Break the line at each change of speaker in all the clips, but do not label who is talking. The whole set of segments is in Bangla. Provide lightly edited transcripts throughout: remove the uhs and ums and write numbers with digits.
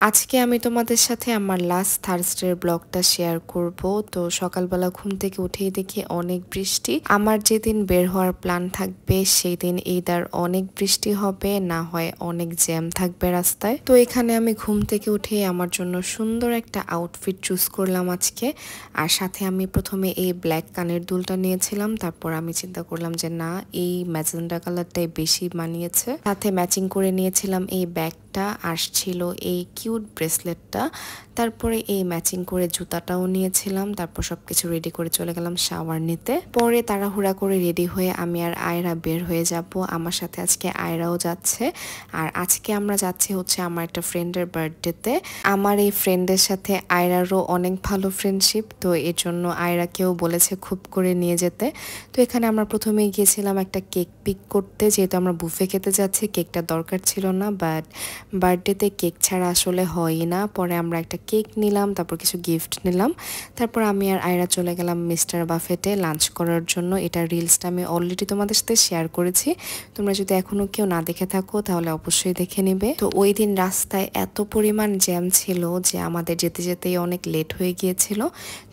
আজকে আমি তোমাদের সাথে আমার লাস্ট থার্সডের ব্লগটা শেয়ার করব। তো সকালবেলা ঘুম থেকে উঠেই দেখি অনেক বৃষ্টি। আমার যেদিন বের হওয়ার প্ল্যান থাকবে সেই দিন এইদার অনেক বৃষ্টি হবে, না হয় অনেক জ্যাম থাকবে রাস্তায়। তো এখানে আমি ঘুম থেকে উঠে আমার জন্য সুন্দর একটা আউটফিট চুজ করলাম আজকে। আর সাথে আমি প্রথমে এই ব্ল্যাক কানের দুলটা নিয়েছিলাম, তারপর আমি চিন্তা করলাম যে না, এই ম্যাজেন্ডা কালারটাই বেশি মানিয়েছে। সাথে ম্যাচিং করে নিয়েছিলাম এই ব্যাগটা, আসছিল এই কিউট ব্রেসলেটটা, তারপরে এই ম্যাচিং করে জুতাটাও নিয়েছিলাম। তারপর সবকিছু রেডি করে চলে গেলাম শাওয়ার নিতে। পরে তাড়াহুড়া করে রেডি হয়ে আমি আর আয়রা বের হয়ে যাব। আমার সাথে আজকে আয়রাও যাচ্ছে। আর আজকে আমরা যাচ্ছি হচ্ছে আমার একটা ফ্রেন্ডের বার্থডেতে। আমার এই ফ্রেন্ডের সাথে আয়রারও অনেক ভালো ফ্রেন্ডশিপ, তো এর জন্য আয়রাকেও বলেছে খুব করে নিয়ে যেতে। তো এখানে আমরা প্রথমে গিয়েছিলাম একটা কেক পিক করতে, যেহেতু আমরা বুফে খেতে যাচ্ছি। কেকটা দরকার ছিল না, বাট বার্থডেতে কেক ছাড়া আসলে হয়ই না। পরে আমরা একটা কেক নিলাম, তারপর কিছু গিফট নিলাম। তারপর আমি আর আয়রা চলে গেলাম মিস্টার বাফেটে লাঞ্চ করার জন্য। এটা রিলসটা আমি অলরেডি তোমাদের সাথে শেয়ার করেছি, তোমরা যদি এখনো কেউ না দেখে থাকো তাহলে অবশ্যই দেখে নেবে। তো ওই দিন রাস্তায় এত পরিমাণ জ্যাম ছিল যে আমাদের যেতে যেতেই অনেক লেট হয়ে গিয়েছিল।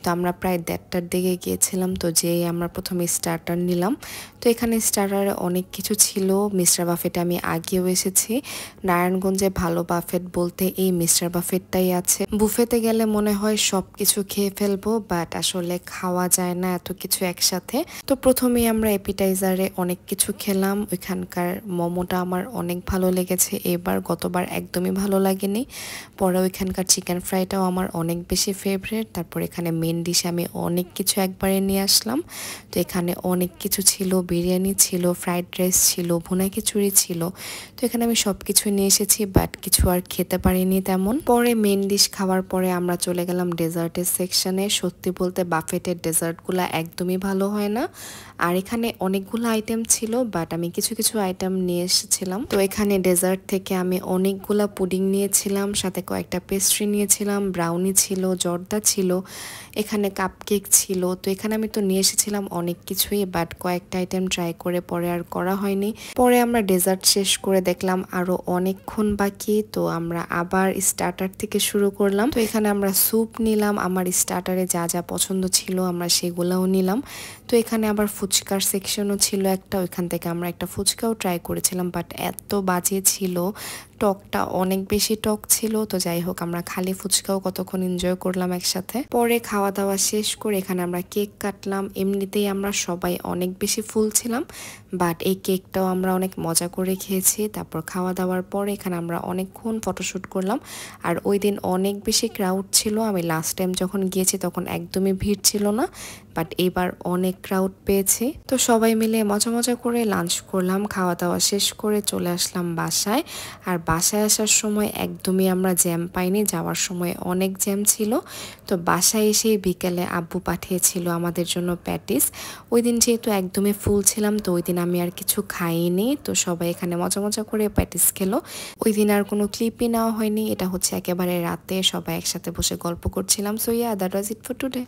তো আমরা প্রায় 1:30টার দিকে গিয়েছিলাম। তো যেই আমরা প্রথমে স্টার্টার নিলাম। তো এখানে স্টার্টারে অনেক কিছু ছিল। মিস্টার বাফেটে আমি আগেও এসেছি। নারায়ণগঞ্জে ভালো বাফেট বলতে এই মিস্টার বাফেটটাই আছে। বুফেতে গেলে মনে হয় সব কিছু খেয়ে ফেলবো, বাট আসলে খাওয়া যায় না এত কিছু একসাথে। তো প্রথমেই আমরা এপিটাইজারে অনেক কিছু খেলাম। ওইখানকার মোমোটা আমার অনেক ভালো লেগেছে এবার, গতবার একদমই ভালো লাগেনি। পরে ওইখানকার চিকেন ফ্রাইটাও আমার অনেক বেশি ফেভারিট। তারপর এখানে মেন ডিশে আমি অনেক কিছু একবারে নিয়ে আসলাম। তো এখানে অনেক কিছু ছিল, বিরিয়ানি ছিল, ফ্রাইড রাইস ছিল, ভুনা খিচুড়ি ছিল। তো এখানে আমি সব কিছু নিয়ে এসেছি, বাট কিছু আর খেতে পারিনি তেমন। পরে মেন ডিশ খাওয়ার পরে আমরা চলে গেলাম ডেজার্টের সেকশনে। সত্যি বলতে বাফেটের ডেজার্টগুলো একদমই ভালো হয় না। আর এখানে অনেকগুলো আইটেম ছিল, বাট আমি কিছু কিছু আইটেম নিয়ে এসেছিলাম। তো এখানে ডেজার্ট থেকে আমি অনেকগুলা পুডিং নিয়েছিলাম, সাথে কয়েকটা পেস্ট্রি নিয়েছিলাম, ব্রাউনি ছিল, জর্দা ছিল, এখানে কাপকেক ছিল। তো এখানে আমি তো নিয়ে এসেছিলাম অনেক কিছুই, বাট কয়েকটা আইটেম ট্রাই করে পরে আর করা হয়নি। পরে আমরা ডেজার্ট শেষ করে দেখলাম আরো অনেকক্ষণ বাকি। তো আমরা আবার স্টার্টার থেকে শুরু করলাম। তো এখানে আমরা স্যুপ নিলাম, আমার স্টার্টারে যা যা পছন্দ ছিল আমরা সেগুলাও নিলাম। তো এখানে আবার ফুচকার সেকশনও ছিল একটা, ওইখান থেকে আমরা একটা ফুচকাও ট্রাই করেছিলাম, বাট এত বাজে ছিল, টকটা অনেক বেশি টক ছিল। তো যাই হোক, আমরা খালি ফুচকাও কতক্ষণ এনজয় করলাম একসাথে। পরে খাওয়া দাওয়া শেষ করে এখানে আমরা কেক কাটলাম। এমনিতেই আমরা সবাই অনেক বেশি ফুল ছিলাম, বাট এই কেকটাও আমরা অনেক মজা করে খেয়েছি। তারপর খাওয়া দাওয়ার পরে এখানে আমরা অনেকক্ষণ ফটোশ্যুট করলাম। আর ওই দিন অনেক বেশি ক্রাউড ছিল। আমি লাস্ট টাইম যখন গিয়েছি তখন একদমই ভিড় ছিল না, বাট এবার অনেক ক্রাউড পেয়েছি। তো সবাই মিলে মজা মজা করে লাঞ্চ করলাম। খাওয়া দাওয়া শেষ করে চলে আসলাম বাসায়। আর বাসায় আসার সময় একদমই আমরা জ্যাম পাইনি, যাওয়ার সময় অনেক জ্যাম ছিল। তো বাসায় এসে বিকেলে আব্বু পাঠিয়েছিল আমাদের জন্য প্যাটিস। ওই দিন যেহেতু একদমই ফুল ছিলাম, তো ওই দিন আমি আর কিছু খাইনি। তো সবাই এখানে মজা মজা করে প্যাটিস খেলো। ওই দিন আর কোনো ক্লিপই নেওয়া হয়নি, এটা হচ্ছে একেবারে রাতে সবাই একসাথে বসে গল্প করছিলাম। So yeah, that was it for today.